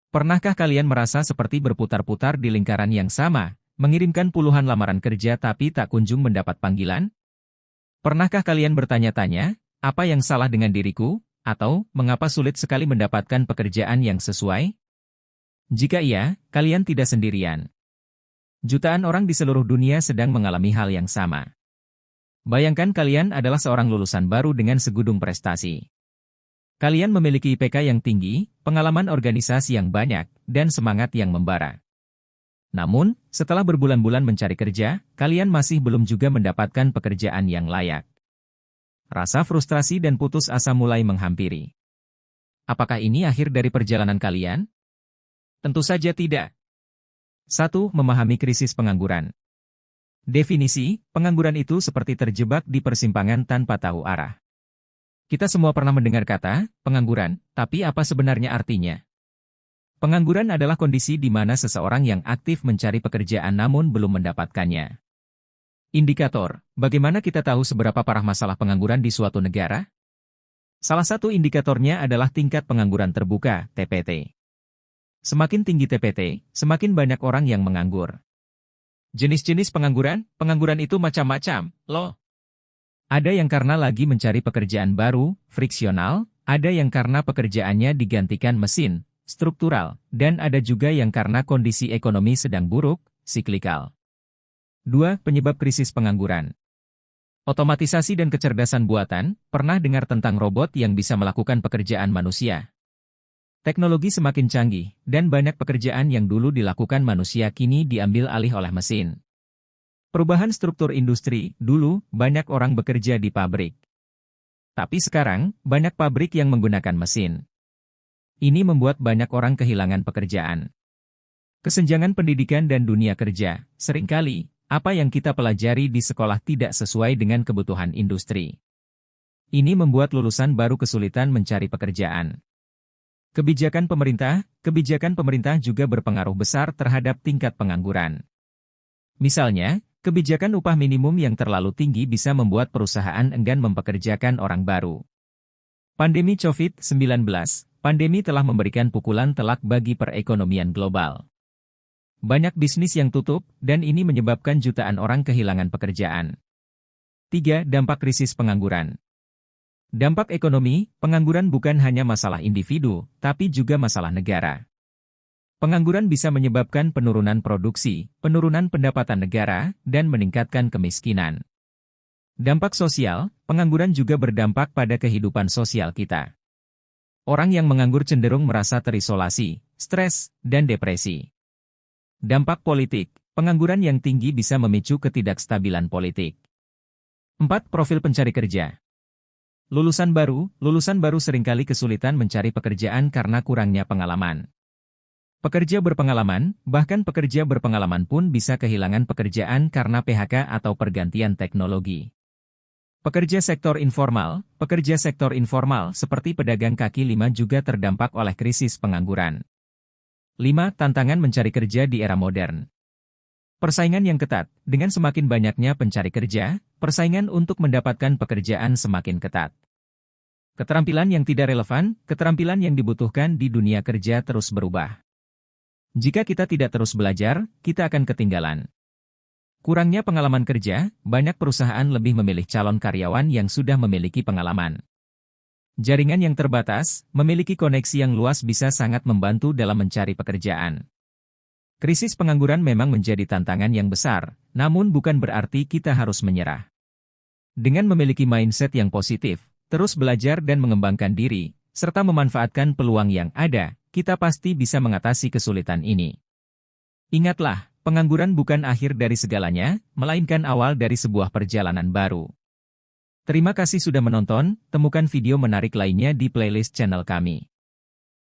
Pernahkah kalian merasa seperti berputar-putar di lingkaran yang sama, mengirimkan puluhan lamaran kerja tapi tak kunjung mendapat panggilan? Pernahkah kalian bertanya-tanya, apa yang salah dengan diriku? Atau, mengapa sulit sekali mendapatkan pekerjaan yang sesuai? Jika iya, kalian tidak sendirian. Jutaan orang di seluruh dunia sedang mengalami hal yang sama. Bayangkan kalian adalah seorang lulusan baru dengan segudung prestasi. Kalian memiliki IPK yang tinggi, pengalaman organisasi yang banyak, dan semangat yang membara. Namun, setelah berbulan-bulan mencari kerja, kalian masih belum juga mendapatkan pekerjaan yang layak. Rasa frustrasi dan putus asa mulai menghampiri. Apakah ini akhir dari perjalanan kalian? Tentu saja tidak. 1. Memahami krisis pengangguran. Definisi, pengangguran itu seperti terjebak di persimpangan tanpa tahu arah. Kita semua pernah mendengar kata, pengangguran, tapi apa sebenarnya artinya? Pengangguran adalah kondisi di mana seseorang yang aktif mencari pekerjaan namun belum mendapatkannya. Indikator, bagaimana kita tahu seberapa parah masalah pengangguran di suatu negara? Salah satu indikatornya adalah tingkat pengangguran terbuka, TPT. Semakin tinggi TPT, semakin banyak orang yang menganggur. Jenis-jenis pengangguran itu macam-macam, loh. Ada yang karena lagi mencari pekerjaan baru, friksional, ada yang karena pekerjaannya digantikan mesin, struktural, dan ada juga yang karena kondisi ekonomi sedang buruk, siklikal. 2. Penyebab krisis pengangguran. Otomatisasi dan kecerdasan buatan, pernah dengar tentang robot yang bisa melakukan pekerjaan manusia? Teknologi semakin canggih, dan banyak pekerjaan yang dulu dilakukan manusia kini diambil alih oleh mesin. Perubahan struktur industri, dulu, banyak orang bekerja di pabrik. Tapi sekarang, banyak pabrik yang menggunakan mesin. Ini membuat banyak orang kehilangan pekerjaan. Kesenjangan pendidikan dan dunia kerja, seringkali, apa yang kita pelajari di sekolah tidak sesuai dengan kebutuhan industri. Ini membuat lulusan baru kesulitan mencari pekerjaan. Kebijakan pemerintah juga berpengaruh besar terhadap tingkat pengangguran. Misalnya, kebijakan upah minimum yang terlalu tinggi bisa membuat perusahaan enggan mempekerjakan orang baru. Pandemi COVID-19, pandemi telah memberikan pukulan telak bagi perekonomian global. Banyak bisnis yang tutup, dan ini menyebabkan jutaan orang kehilangan pekerjaan. 3. Dampak krisis pengangguran. Dampak ekonomi, pengangguran bukan hanya masalah individu, tapi juga masalah negara. Pengangguran bisa menyebabkan penurunan produksi, penurunan pendapatan negara, dan meningkatkan kemiskinan. Dampak sosial, pengangguran juga berdampak pada kehidupan sosial kita. Orang yang menganggur cenderung merasa terisolasi, stres, dan depresi. Dampak politik, pengangguran yang tinggi bisa memicu ketidakstabilan politik. 4. Profil pencari kerja. Lulusan baru seringkali kesulitan mencari pekerjaan karena kurangnya pengalaman. Pekerja berpengalaman, bahkan pekerja berpengalaman pun bisa kehilangan pekerjaan karena PHK atau pergantian teknologi. Pekerja sektor informal seperti pedagang kaki lima juga terdampak oleh krisis pengangguran. 5. Tantangan mencari kerja di era modern. Persaingan yang ketat, dengan semakin banyaknya pencari kerja, persaingan untuk mendapatkan pekerjaan semakin ketat. Keterampilan yang tidak relevan, keterampilan yang dibutuhkan di dunia kerja terus berubah. Jika kita tidak terus belajar, kita akan ketinggalan. Kurangnya pengalaman kerja, banyak perusahaan lebih memilih calon karyawan yang sudah memiliki pengalaman. Jaringan yang terbatas, memiliki koneksi yang luas bisa sangat membantu dalam mencari pekerjaan. Krisis pengangguran memang menjadi tantangan yang besar, namun bukan berarti kita harus menyerah. Dengan memiliki mindset yang positif, terus belajar dan mengembangkan diri, serta memanfaatkan peluang yang ada, kita pasti bisa mengatasi kesulitan ini. Ingatlah, pengangguran bukan akhir dari segalanya, melainkan awal dari sebuah perjalanan baru. Terima kasih sudah menonton, temukan video menarik lainnya di playlist channel kami.